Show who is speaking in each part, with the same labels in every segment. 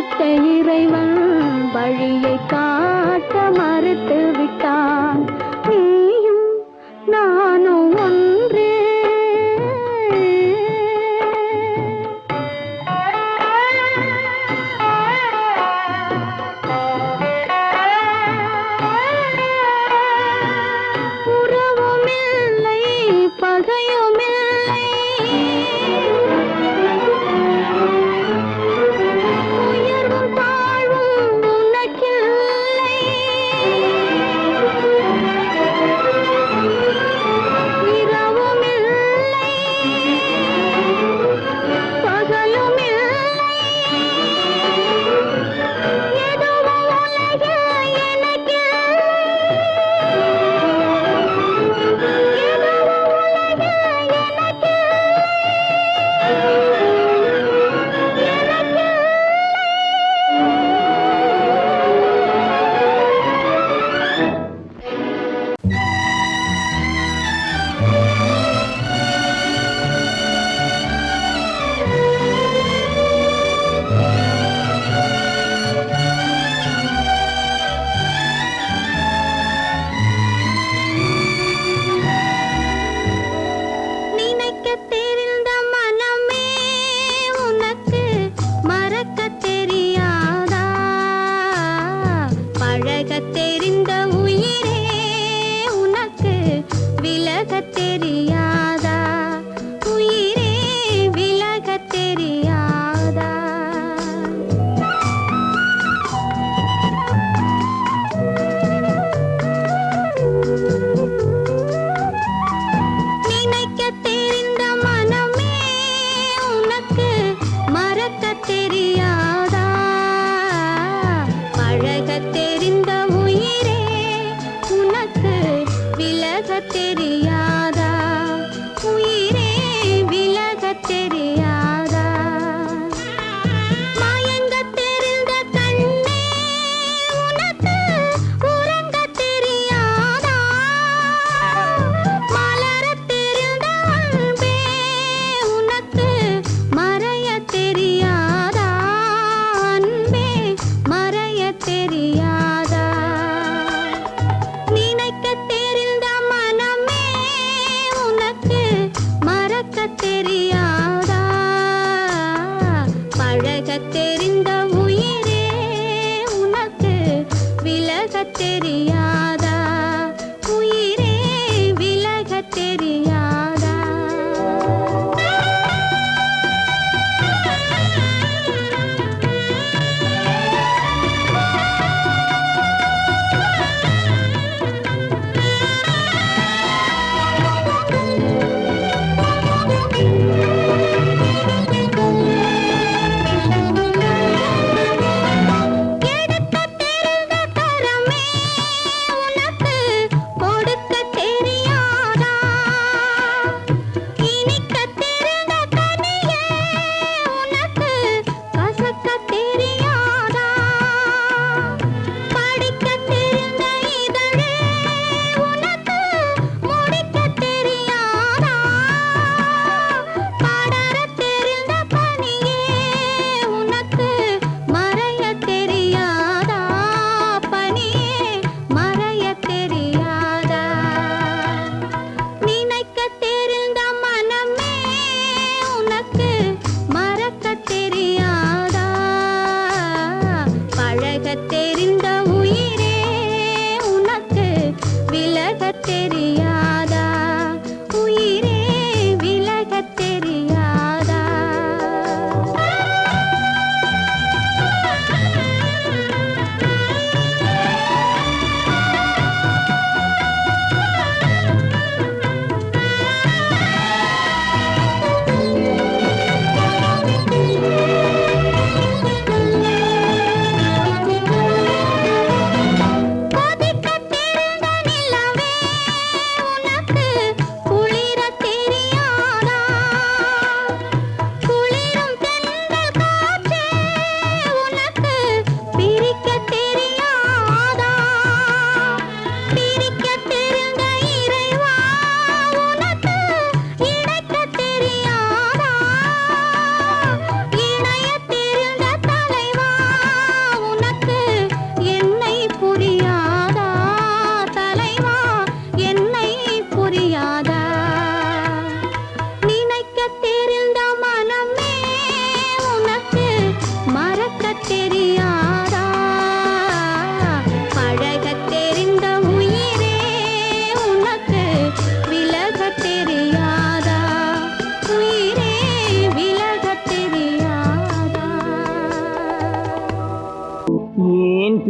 Speaker 1: படைத்த இறைவன் வழியை காட்ட மறுத்து விட்டான். நீயும் நானும் ஒன்றே. உறவுமில்லை பகையுமில்லை, உயர்வும் தாழ்வும் உனக்கில்லை.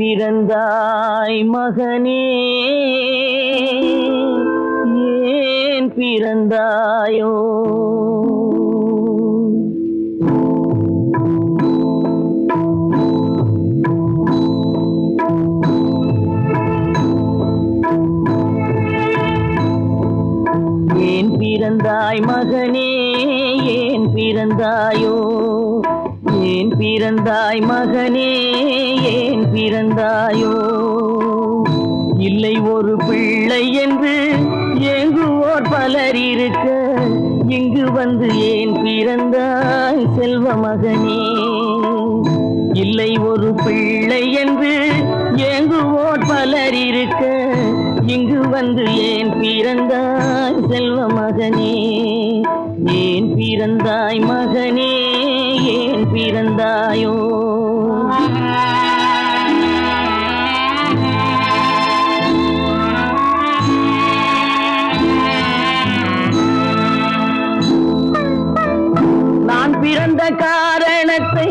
Speaker 2: பிறந்தாய் மகனே ஏன் பிறந்தாயோ ஏன் பிறந்தாய் மகனே ஏன் பிறந்தாயோ ஏன் பிறந்தாய் மகனே ஏன் பிறந்தாயோ இல்லை ஒரு பிள்ளை என்று ஏங்குவோர் பலர் இருக்க இங்கு வந்து ஏன் பிறந்தாய் செல்வ மகனே இல்லை ஒரு பிள்ளை என்று ஏங்குவோர் பலர் இருக்க இங்கு வந்து ஏன் பிறந்தாய் செல்வ மகனே ஏன் பிறந்தாய் மகனே ஏன் பிறந்தாயோ நான் பிறந்த காரணத்தை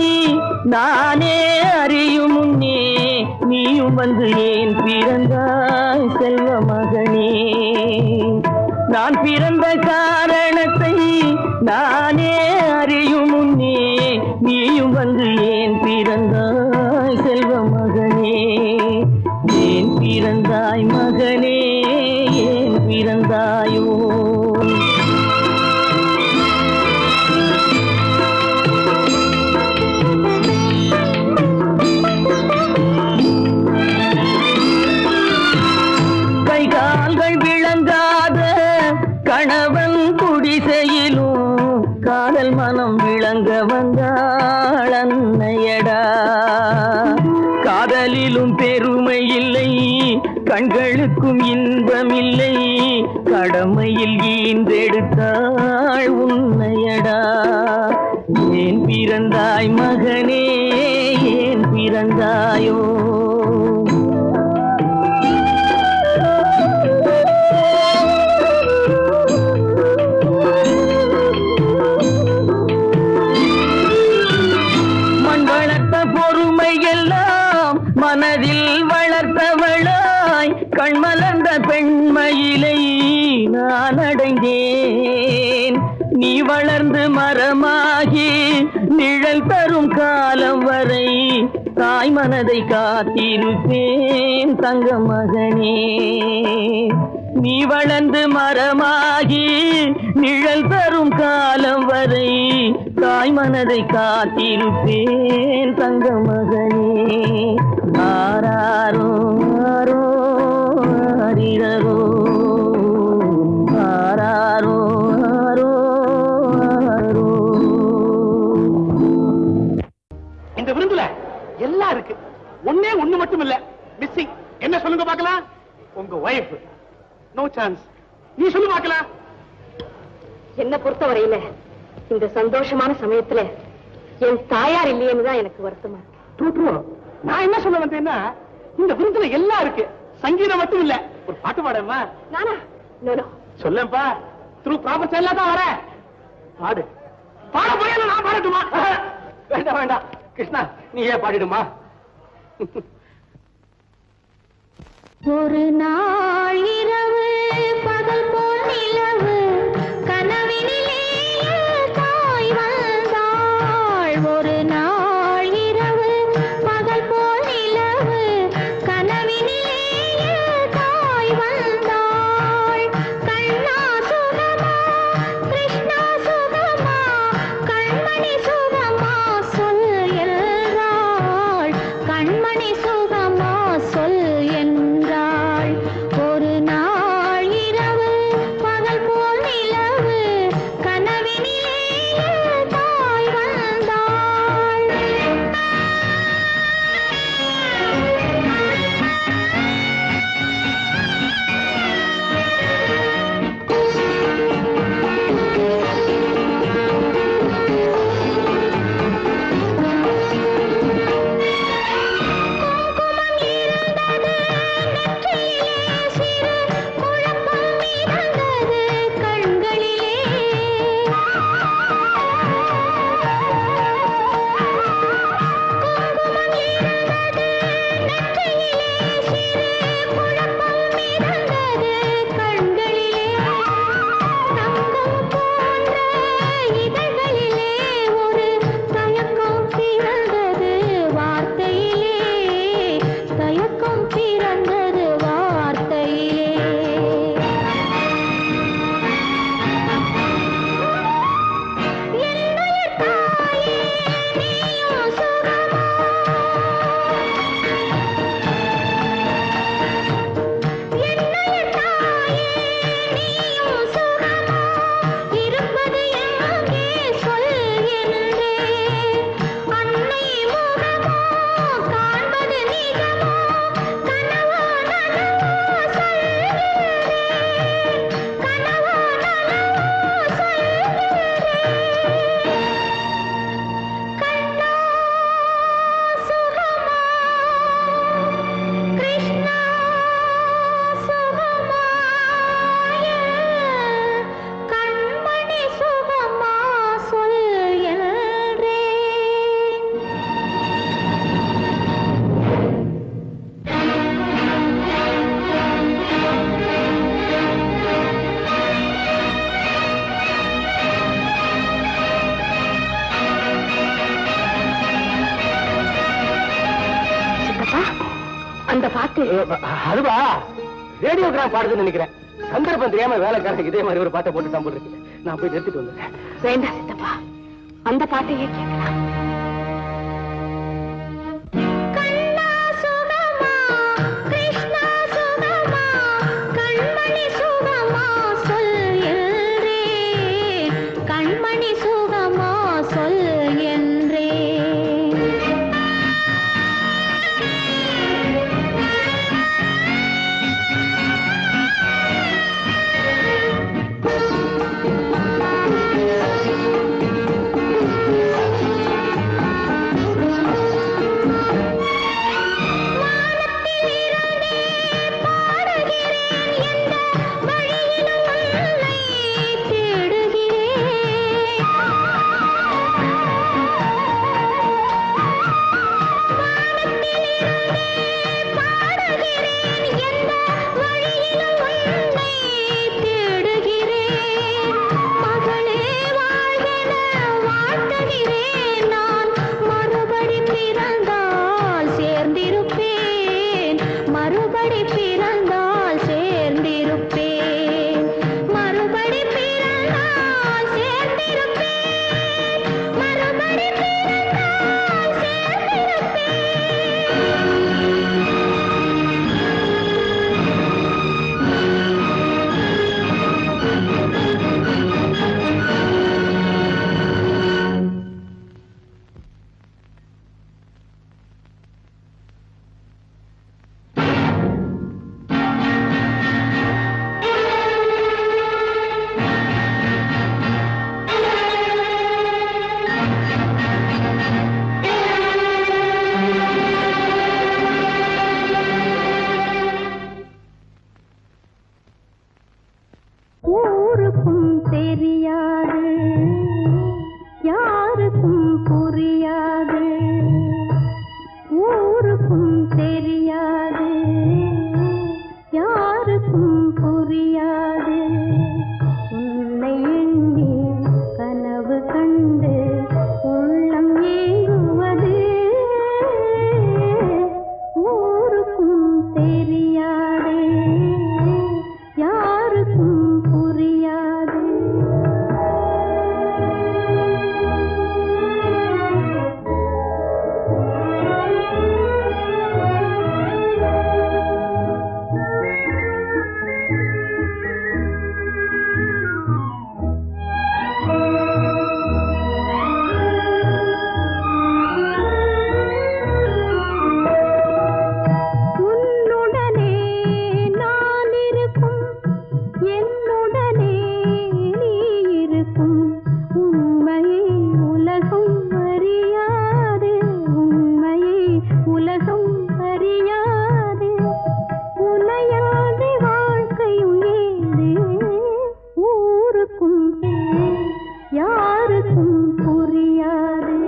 Speaker 2: நானே அறியும் முன்னே நீயும் வந்து ஏன் பிறந்தாய் செல்வ மகனே நான் பிறந்த காரணத்தை நானே அறியும் முன்னே நீயும் வந்து ஏன் பிறந்தாய் செல்வ மகனே ஏன் பிறந்தாய் மகனே ஏன் பிறந்தாயோ கணவன் குடிசையிலும் காதல் மனம் விளங்க வந்தாள் அன்னையடா காதலிலும் பெருமை இல்லை கண்களுக்கும் இன்பம் இல்லை கடமையில் ஈன்றெடுத்தாள் உன்னையடா ஏன் பிறந்தாய் மகனே ஏன் பிறந்தாயோ மனதில் வளர்த்தவளாய் கண்மலர்ந்த பெண்மயிலை நான் அடைந்தேன் நீ வளர்ந்து மரமாகி நிழல் தரும் காலம் வரை தாய் மனதை காத்திருப்பேன் தங்க மகனே நீ வளர்ந்து மரமாகி நிழல் தரும் காலம் வரை தாய் மனதை காத்திருப்பேன் தங்க மகனே ஆராரோ ஆரோ ஆரிரரோ ஆராரோ ஆரோ ஆரோ
Speaker 3: இந்த விருந்துல எல்லாம் இருக்கு ஒண்ணு மட்டும் இல்ல மிஸ்ஸிங் என்ன சொல்லுங்க பார்க்கலாம் உங்க வைஃப் நோ சான்ஸ் நீ சொல்லு பார்க்கலாம்
Speaker 4: என்ன பொறுத்தவரையில இந்த சந்தோஷமான சமயத்துல என் தாயார் இல்லையேன்னு தான் எனக்கு வருத்தமா
Speaker 3: இருக்கு. நான் என்ன சொல்ல வந்தேன்னா இந்த விருந்துல எல்லாம் இருக்கு சங்கீதம் மட்டும் இல்ல ஒரு பாட்டு பாடமா
Speaker 4: நானா நோ
Speaker 3: சொல்லப்பா த்ரூ ப்ராப்பர் எல்லாம் தான் வர பாடு பாட போய் நான் பாடட்டுமா வேண்டாம் வேண்டாம் கிருஷ்ணா நீ ஏன் பாடிடுமா
Speaker 1: ஒரு நாள் இரவு பகல் போல் நிலவு கனவினிலே தாய் வந்தாள் ஒரு நாள் இரவு பகல் போல் நிலவு கனவினிலே தாய் வந்தாள் கண்ணா சுகமா கிருஷ்ணா சுகமா கண்மணி சுகமா சொல் என்றாள் கண்மணி சுகமா சொல் என்றாள் ஒரு நாள்
Speaker 4: அந்த பாட்டு
Speaker 3: அதுவா ரேடியோகிராம் பாடுதுன்னு நினைக்கிறேன். சந்தர்ப்பம் தெரியாம வேலைக்காரங்க இதே மாதிரி ஒரு பாட்டை போட்டு தான் இருக்கு. நான் போய் நிறுத்திட்டு வந்துடுறேன்.
Speaker 4: வேண்டாம் சித்தப்பா, அந்த பாட்டையே கேட்கலாம்.
Speaker 1: கண்ணா சுகமா கிருஷ்ணா சுகமா கண்மணி சுகமா சொல் என்றே கண்மணி சுகமா சொல் என்றே ஊருக்கும் தெரியாது யாருக்கும் புரியாது ஊருக்கும் தெரியாது யாருக்கும் புரியாது உன்னை எண்ணி கனவு கண்டு உள்ளம் ஏங்குவது ஊருக்கும் தெரியாது யாருக்கும் புரியாது உன்னுடனே நான் இருக்கும் என்னுடனே நீ இருக்கும் உண்மையை உலகம் அறியாது உண்மையை உலகம் அறியாது உன்னையாதி வாழ்க்கையும் ஏது ஊருக்கும் யாருக்கும் புரியாது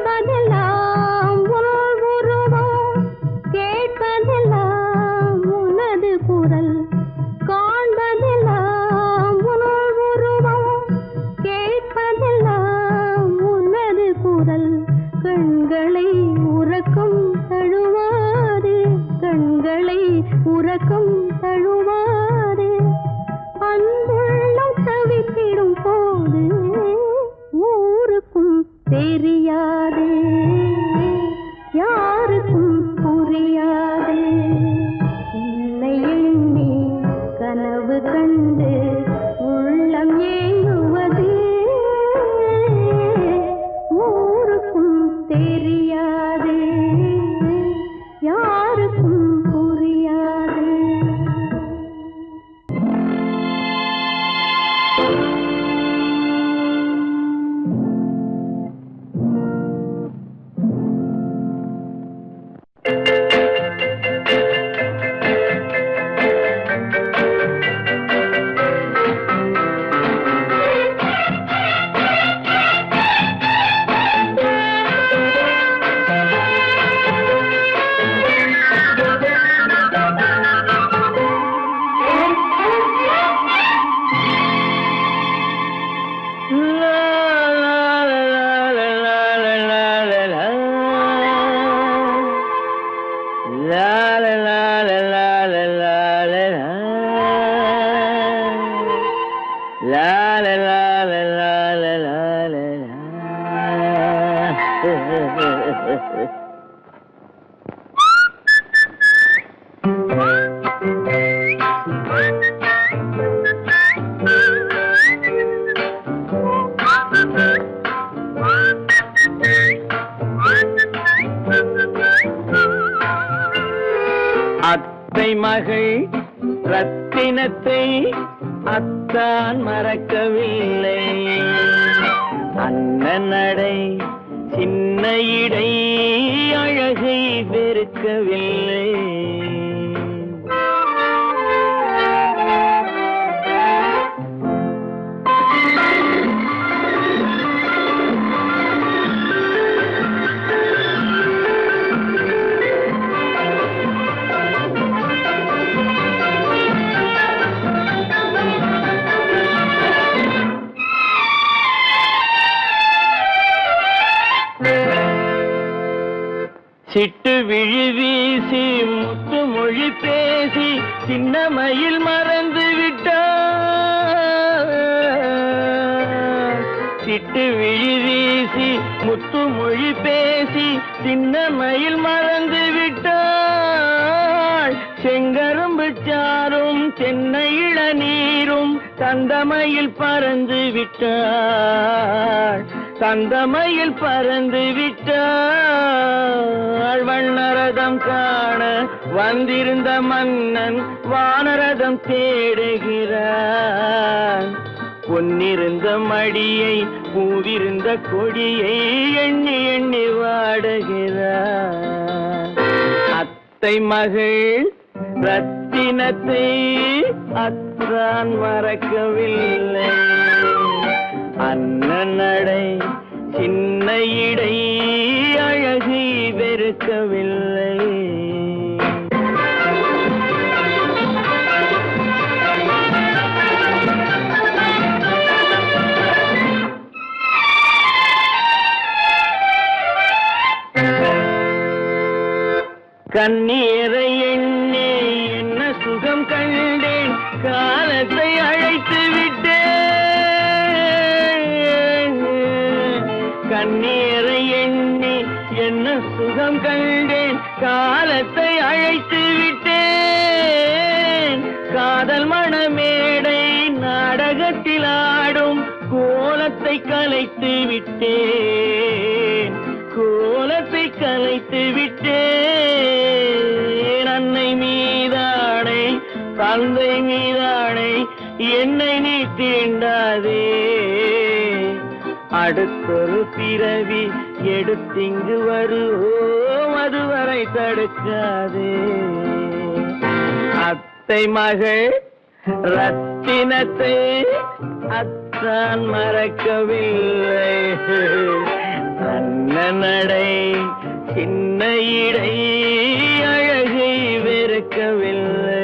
Speaker 1: காண்பதெல்லாம் உன் உருவம் கேட்பதெல்லாம் உனது குரல் காண்பதெல்லாம் உன் உருவம் கேட்பதெல்லாம் உனது குரல் கண்களை உறக்கம் தழுவாது கண்களை உறக்கம் தழுவாது அன்புள்ளம் தவித்திடும் போது ஊருக்கும் தெரியாது யாருக்கும் புரியாது உன்னை எண்ணி கனவு கண்டு உள்ளம் ஏங்குவது ஊருக்கும் தெரியாது யாருக்கும் புரியாது
Speaker 2: அத்தை மகள் ரத்தினத்தை அத்தான் மறக்கவில்லை. அண்ணன் நடை சின்ன இடை அழகை வெறுக்கவில்லை. சிட்டு விழி வீசி முத்து மொழி பேசி சின்னமையில் மறந்து விட்டார். சிட்டு விழி வீசி முத்து மொழி பேசி சின்னமையில் மறந்து விட்டாள். செங்கரும்பு சாரும் சென்னை இளநீரும் தந்தமையில் பறந்து விட்டாள். தந்தமையில் பறந்து விட்டாள். வண்ணரதம் காண வந்திருந்த மன்னன் வானரதம் தேடுகிறான். பொன்னிருந்த மடியை பூவிருந்த கொடியை எண்ணி எண்ணி வாடுகிறான். அத்தை மகள் ரத்தினத்தை அத்தான் மறக்கவில்லை. அண்ணன் நடை சின்ன இடை அழகை வெறுக்கவில்லை. கண்ணீரை எண்ணி என்ன சுகம் கண்டேன், காலத்தை அழைத்து விட்டேன். கண்ணீரை எண்ணி என்ன சுகம் கண்டேன், காலத்தை அழைத்து விட்டேன். காதல் மணமேடை நாடகத்தில் ஆடும் கோலத்தை கலைத்து விட்டேன். கோலத்தை கலைத்து விட்டேன். அன்னை மீதானை தந்தை மீதானை என்னை நீ தீண்டாதே. அடுத்தொரு பிறவி எடுத்திங்கு வருவோம், அதுவரை தடுக்காதே. அத்தை மகள் ரத்தினத்தை அத்தான் மறக்கவில்லை. அண்ணன் நடை சின்ன இடை அழகை வெறுக்கவில்லை.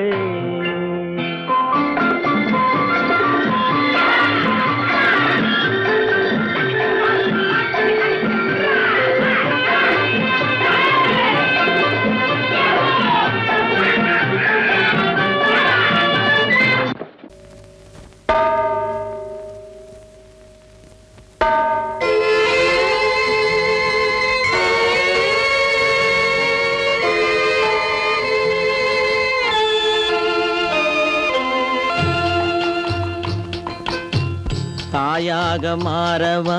Speaker 2: தாயாக மாறவா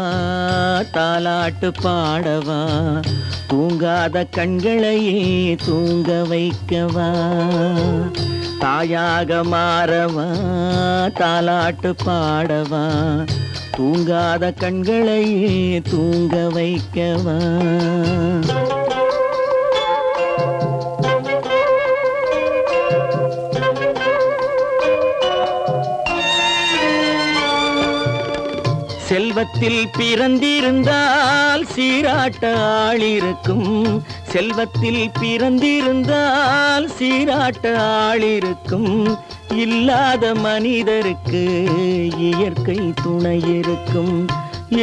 Speaker 2: தாலாட்டு பாடவா, தூங்காத கண்களையே தூங்க வைக்கவா. தாயாக மாறவா தாலாட்டு பாடவா, தூங்காத கண்களையே தூங்க வைக்கவா. செல்வத்தில் பிறந்திருந்தால் சீராட்ட ஆளிருக்கும். செல்வத்தில் பிறந்திருந்தால் சீராட்ட ஆளிருக்கும். இல்லாத மனிதருக்கு இயற்கை துணை இருக்கும்.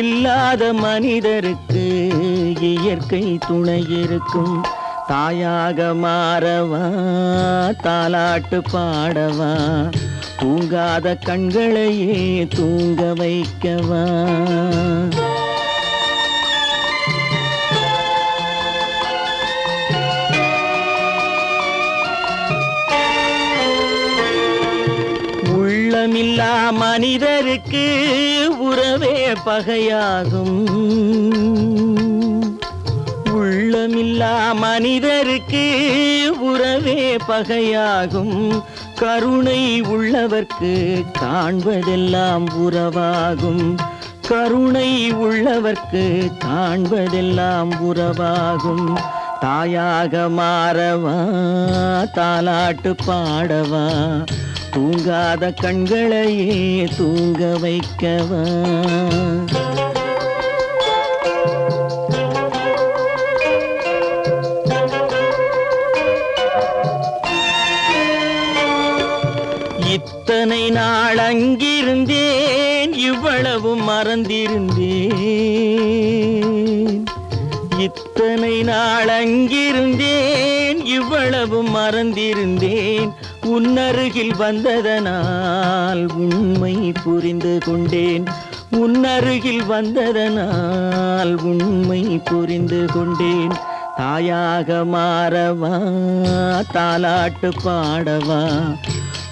Speaker 2: இல்லாத மனிதருக்கு இயற்கை துணை இருக்கும். தாயாக மாறவா தாலாட்டு பாடவா, தூங்காத கண்களையே தூங்க வைக்கவா. உள்ளமில்லா மனிதருக்கு உறவே பகையாகும். உள்ளமில்லா மனிதருக்கு உறவே பகையாகும். கருணை உள்ளவர்க்கு காண்பதெல்லாம் உறவாகும். கருணை உள்ளவர்க்கு காண்பதெல்லாம் உறவாகும். தாயாக மாறவா, தாலாட்டு பாடவா, தூங்காத கண்களையே தூங்க வைக்கவா. இத்தனை நாள் அங்கிருந்தேன், இவ்வளவு மறந்திருந்தேன். இத்தனை நாள் அங்கிருந்தேன், இவ்வளவு மறந்திருந்தேன். உன்னருகில் வந்ததனால் உண்மை புரிந்து கொண்டேன். உன்னருகில் வந்ததனால் உண்மை புரிந்து கொண்டேன். தாயாக மாறவா, தாலாட்டு பாடவா,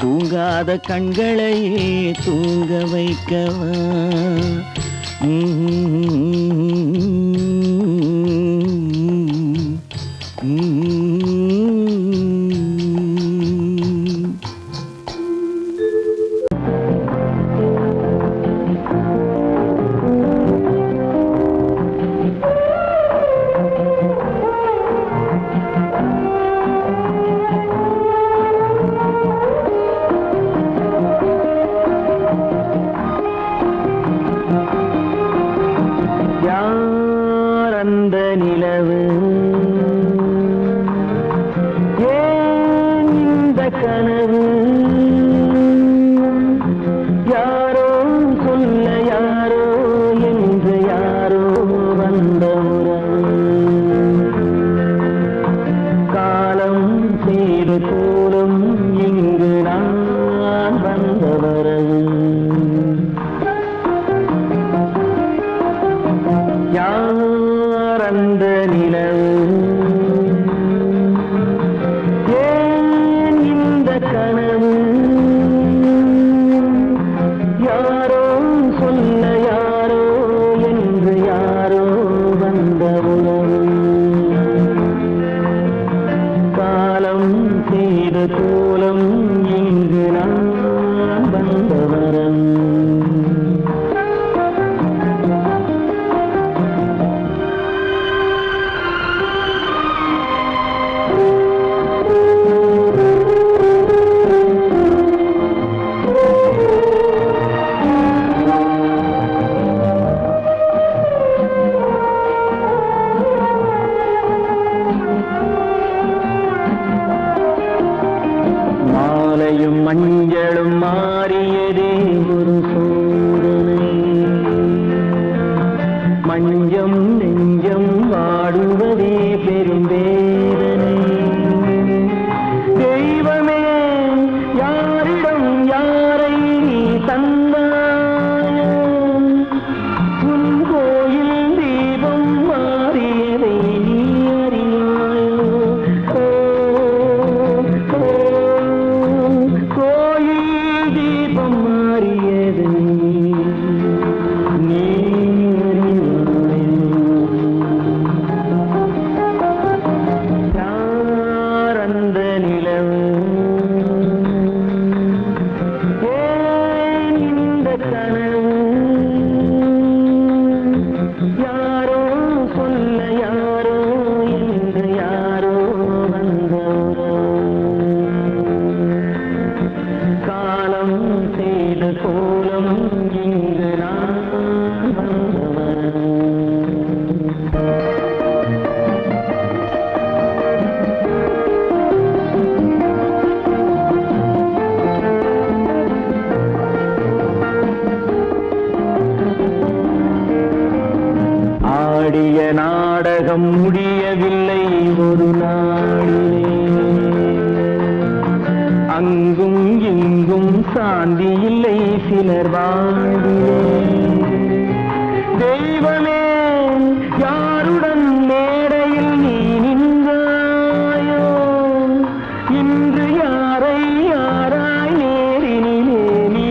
Speaker 2: தூங்காத கண்களையே தூங்க வைக்கவா. மஞ்சளும் மாறியதே ஒரு சோதனை. மஞ்சம் நெஞ்சம் வாடுவதே பெரும் வேதனை. தெய்வமே, யாரிடம் யாரை தந்தாயோ, உன் கோயில் தீபம் மாறியதை நீ அறியாயோ. கோயில் தீபம் மாறியதை நீ நாடகம் முடியவில்லை ஒரு நாளிலே. அங்கும் இங்கும் சாந்தி இல்லை சிலர் வாழ்விலே. தெய்வமே, யாருடன் மேடையில் நீ நின்றாயோ, இன்று யாரை யாராய் நேரினிலே நீ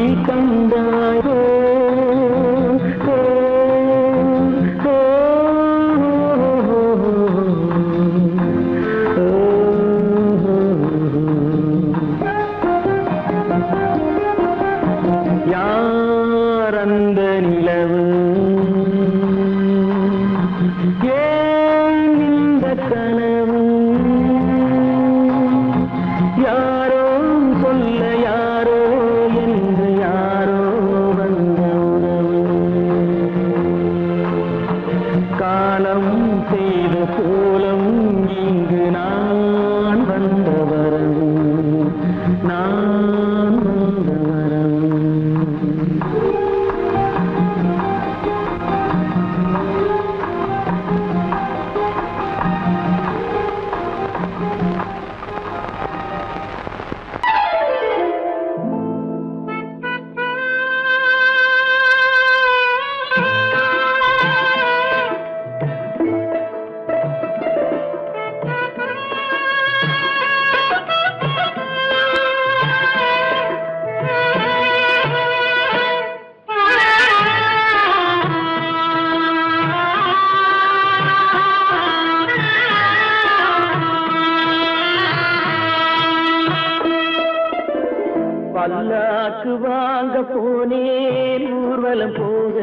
Speaker 2: பல்லாக்கு வாங்க போனேன் ஊர்வலம் போக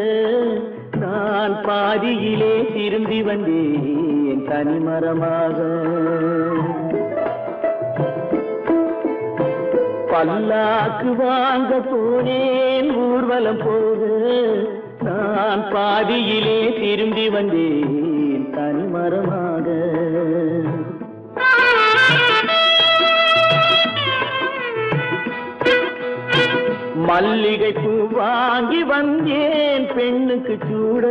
Speaker 2: நான் பாதியிலே திரும்பி வந்தேன் தனிமரமாக. பல்லாக்கு வாங்க போனேன் ஊர்வலம் போக நான் பாதியிலே திரும்பி வந்தேன் தனிமரமாக. மல்லிகை பூ வாங்கி வந்தேன் பெண்ணுக்கு சூட.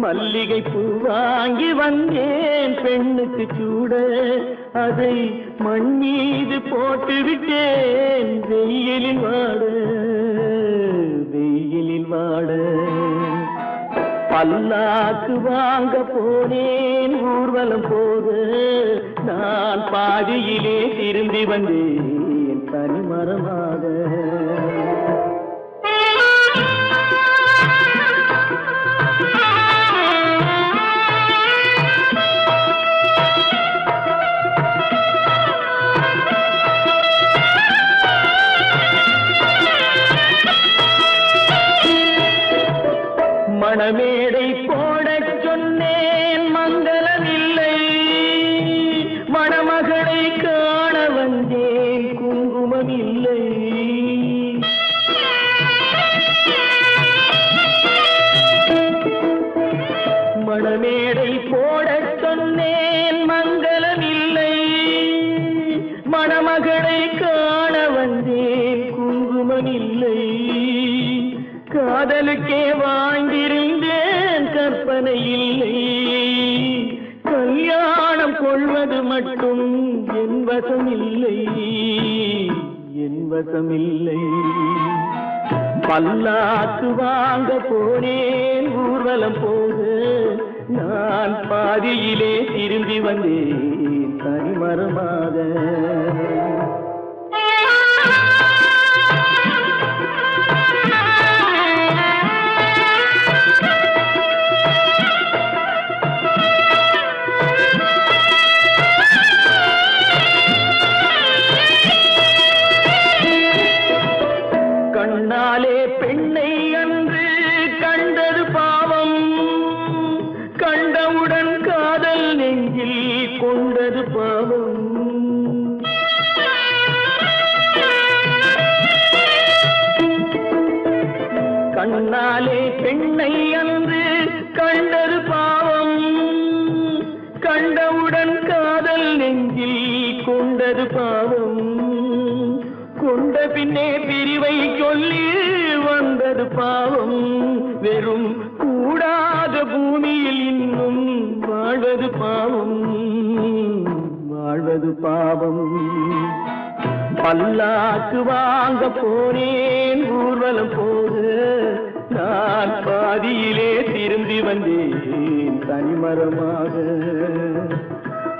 Speaker 2: மல்லிகை பூ வாங்கி வந்தேன் பெண்ணுக்கு சூட. அதை மண் மீது போட்டு விட்டேன் வெயிலில் வாட வெயிலில் வாட. பல்லாக்கு வாங்க போனேன் ஊர்வலம் போக நான் பாதியிலே திரும்பி வந்தேன் தனிமரமாக. மணமேடை போடச் சொன்னேன் மங்களமில்லை. மணமகளை காண வந்தேன் குங்குமமில்லை. மணமேடை போடச் சொன்னேன் மங்களமில்லை. மணமகளை காண வந்தேன் குங்குமமில்லை. காதலுக்கே வாழ்ந்திருந்தேன் கற்பனை இல்லை. கல்யாணம் கொள்வது மட்டும் என் வசமில்லை என் வசமில்லை. பல்லாக்கு வாங்க போனேன் ஊர்வலம் போக நான் பாதியிலே திரும்பி வந்தேன் தனிமரமாக. கண்ணாலே பெண்ணை அன்று கண்டது பாவம். கண்டவுடன் காதல் நெஞ்சில் கொண்டது பாவம். கண்ணாலே பெண்ணை அன்று கண்டது பாவம். கண்டவுடன் காதல் நெஞ்சில் கொண்டது பாவம். கொண்ட பின்னே பிரிவை சொல்லி வந்தது பாவம். வெறும் கூடாத பூமியில் இன்னும் வாழ்வது பாவம் வாழ்வது பாவம். பல்லாக்கு வாங்க போனேன் ஊர்வலம் போக நான் பாதியிலே திரும்பி வந்தேன் தனிமரமாக.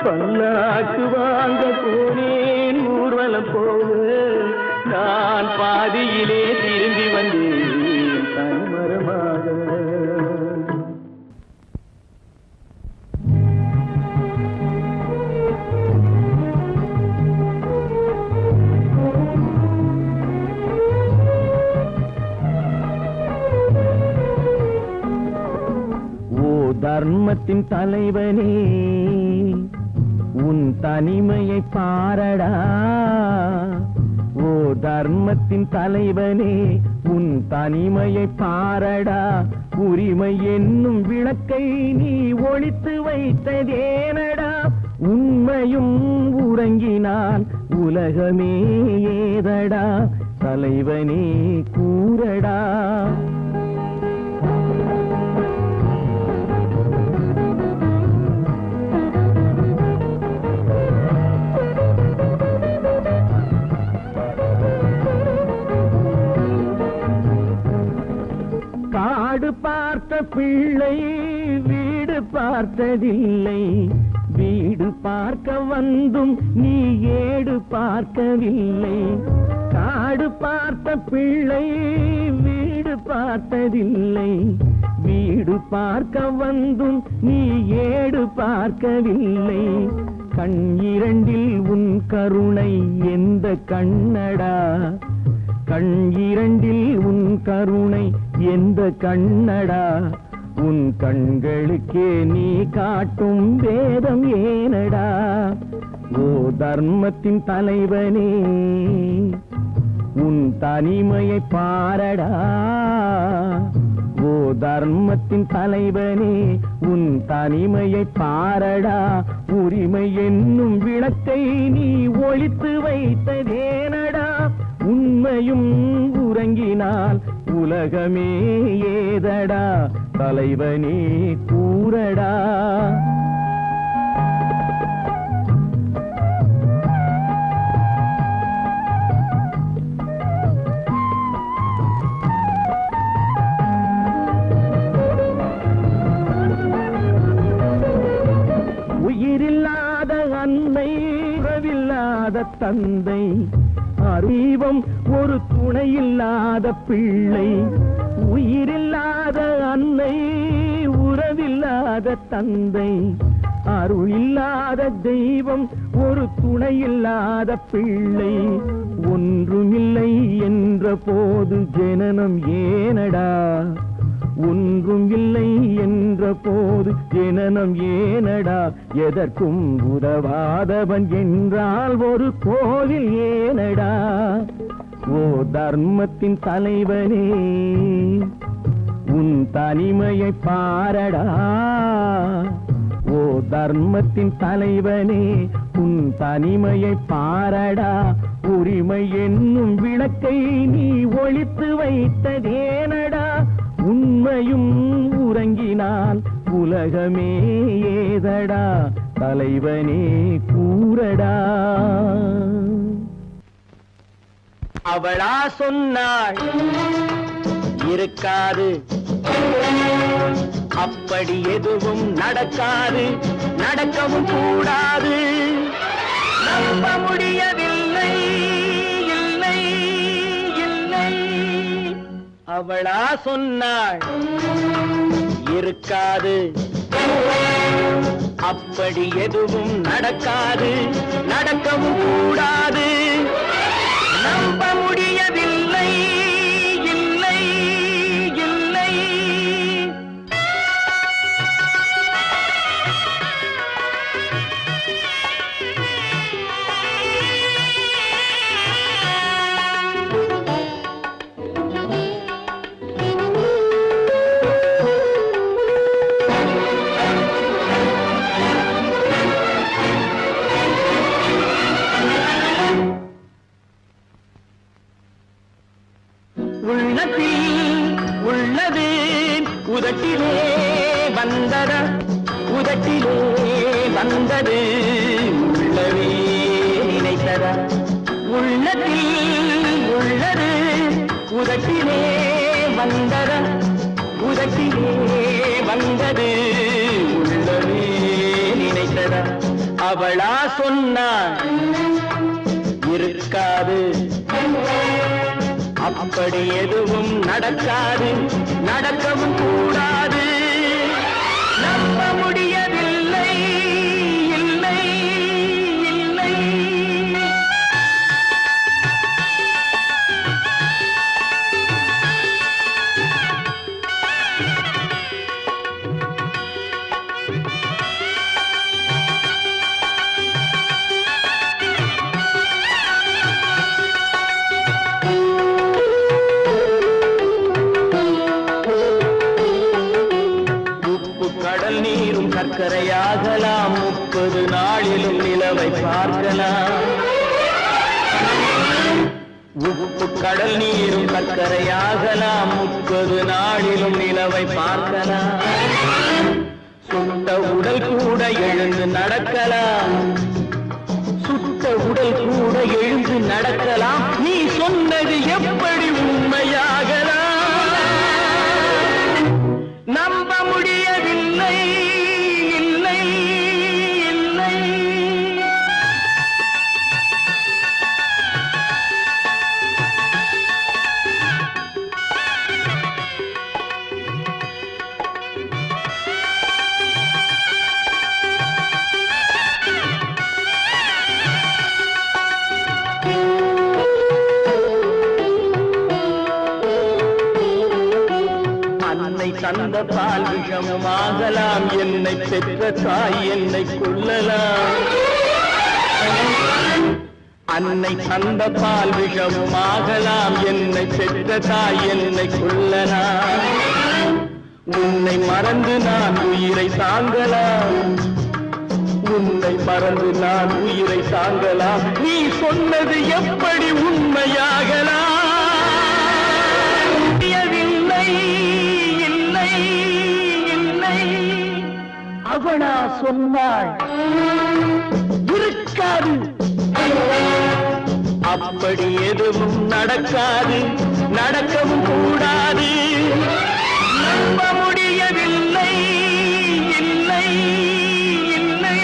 Speaker 2: பல்லாக்கு வாங்க போனேன் ஊர்வலம் போக நான் பாதியிலே திரும்பி வந்தேன் தனிமரமாக. ஓ தர்மத்தின் தலைவனே உன் தனிமையை பாரடா. ஓ தர்மத்தின் தலைவனே உன் தனிமையை பாரடா. உரிமை என்னும் விளக்கை நீ ஒளித்து வைத்ததேனடா. உண்மையும் உறங்கினால் உலகமே ஏதடா. தலைவனே கூறடா. காடு பார்த்த பிள்ளை வீடு பார்த்ததில்லை. வீடு பார்க்க வந்தும் நீ ஏடு பார்க்கவில்லை. காடு பார்த்த பிள்ளை வீடு பார்த்ததில்லை. வீடு பார்க்க வந்தும் நீ ஏடு பார்க்கவில்லை. கண் இரண்டில் உன் கருணை எந்த கண்ணடா, கண் இரண்டில் உன் கருணை எந்த கண்ணடா, உன் கண்களுக்கே நீ காட்டும் வேதம் ஏனடா. ஓ தர்மத்தின் தலைவனே உன் தனிமையை பாரடா, ஓ தர்மத்தின் தலைவனே உன் தனிமையை பாரடா. உரிமை என்னும் விளக்கை நீ ஒளித்து வைத்ததேனடா, உண்மையும் உறங்கினால் உலகமே ஏதடா, தலைவனே கூறடா. உயிரில்லாத அன்னை, உறவில்லாத தந்தை, அறிவம் ஒரு துணையில்லாத பிள்ளை. உயிரில்லாத அன்னை, உறவில்லாத தந்தை, அருள் இல்லாத தெய்வம், ஒரு துணையில்லாத பிள்ளை. ஒன்றுமில்லை என்ற போது ஜனனம் ஏனடா, ஒன்றும் இல்லை என்ற போது ஜனனம் ஏனடா. எதற்கும் உதவாதவன் என்றால் ஒரு கோவில் ஏனடா. ஓ தர்மத்தின் தலைவனே உன் தனிமையை பாரடா, ஓ தர்மத்தின் தலைவனே உன் தனிமையை பாரடா. உரிமை என்னும் விளக்கை நீ ஒளித்து வைத்ததேனடா, உண்மையும் உறங்கினால் உலகமே ஏதடா, தலைவனே கூறடா. அவளா சொன்னாள் இருக்காது, அப்படி எதுவும் நடக்காது, நடக்கவும் கூடாது. நம்ப முடியவில்லை, இல்லை இல்லை. அவளா சொன்னாள் இருக்காது, அப்படி எதுவும் நடக்காது, நடக்கவும் கூடாது. நம்ப முடியவில்லை, இல்லை இல்லை. உள்ளது உதட்டிலே வந்ததா, உதட்டிலே வந்தது உள்ளவே நினைத்ததா. உள்ளத்தில் உள்ளது உதட்டிலே வந்ததா, உதட்டிலே வந்தது உள்ளவே நினைத்ததா. அவளா சொன்னாள் இருக்காது, அப்படி எதுவும் நடக்காது, நடக்கவும் கூடாது. நம்ப முடியவில்லை, இல்லை இல்லை. கரையாகலாம் 30 நாளிலும் நிலவை பார்க்கலாம். உப்பு கடல் நீரும் சர்க்கரையாகலாம் 30 நாளிலும் நிலவை பார்க்கலாம். சுட்ட உடல் கூட எழுந்து நடக்கலாம், சுட்ட உடல் கூட எழுந்து நடக்கலாம். நீ சொன்னது எப்படி உண்மையாகலாம்? நம்ப முடியவில்லை, இல்லை இல்லை. தந்த பால் விஷமும் ஆகலாம், என்னை பெற்ற தாய் என்னை கொல்லலாம். அன்னை தந்த பால் விஷமும் ஆகலாம், என்னை பெற்ற தாய் என்னை கொல்லலாம். உன்னை மறந்து நான் உயிரை தாங்கலாம், உன்னை மறந்து நான் உயிரை தாங்கலாம். நீ சொன்னது எப்படி உண்மையாகலாம்? இல்லை இல்லை இல்லை அவனா சொன்னாள், இருக்காது. அப்படி எதுவும் நடக்காது, நடக்கவும் கூடாது. நம்ப முடியவில்லை. இல்லை இல்லை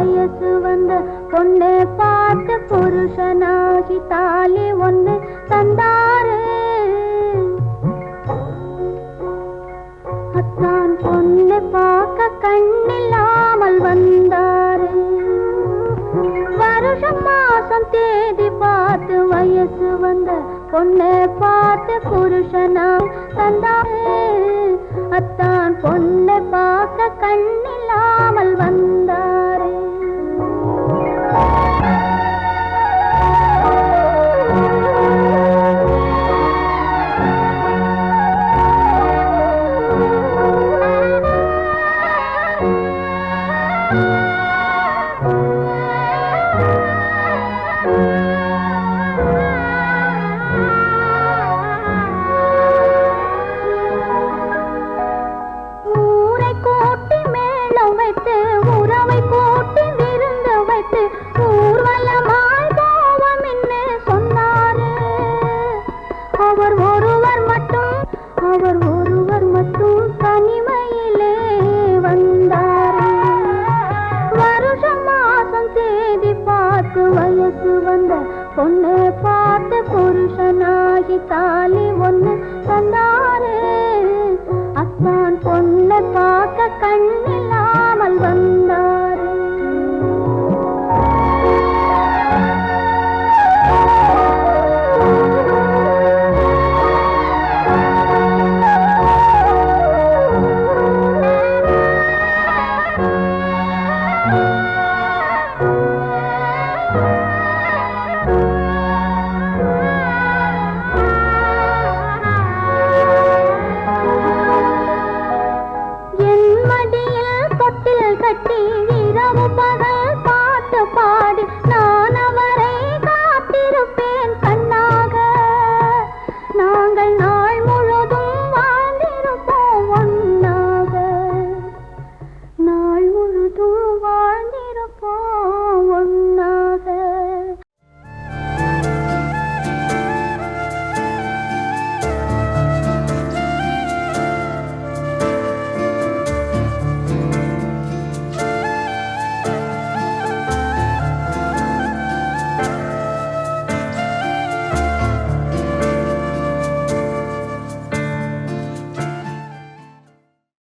Speaker 1: வயசு வந்த பொண்ணை பார்த்து புருஷனாகி தாலி ஒண்ணு தந்தாரு. அத்தான் பொண்ணை பார்க்க கண்ணில்லாமல் வந்தாரு. வருஷம் மாசம் தேதி பார்த்து வயசு வந்த பொண்ணை பார்த்து புருஷனாய் தந்தாரு. அத்தான் பொண்ணை பார்க்க கண்ணி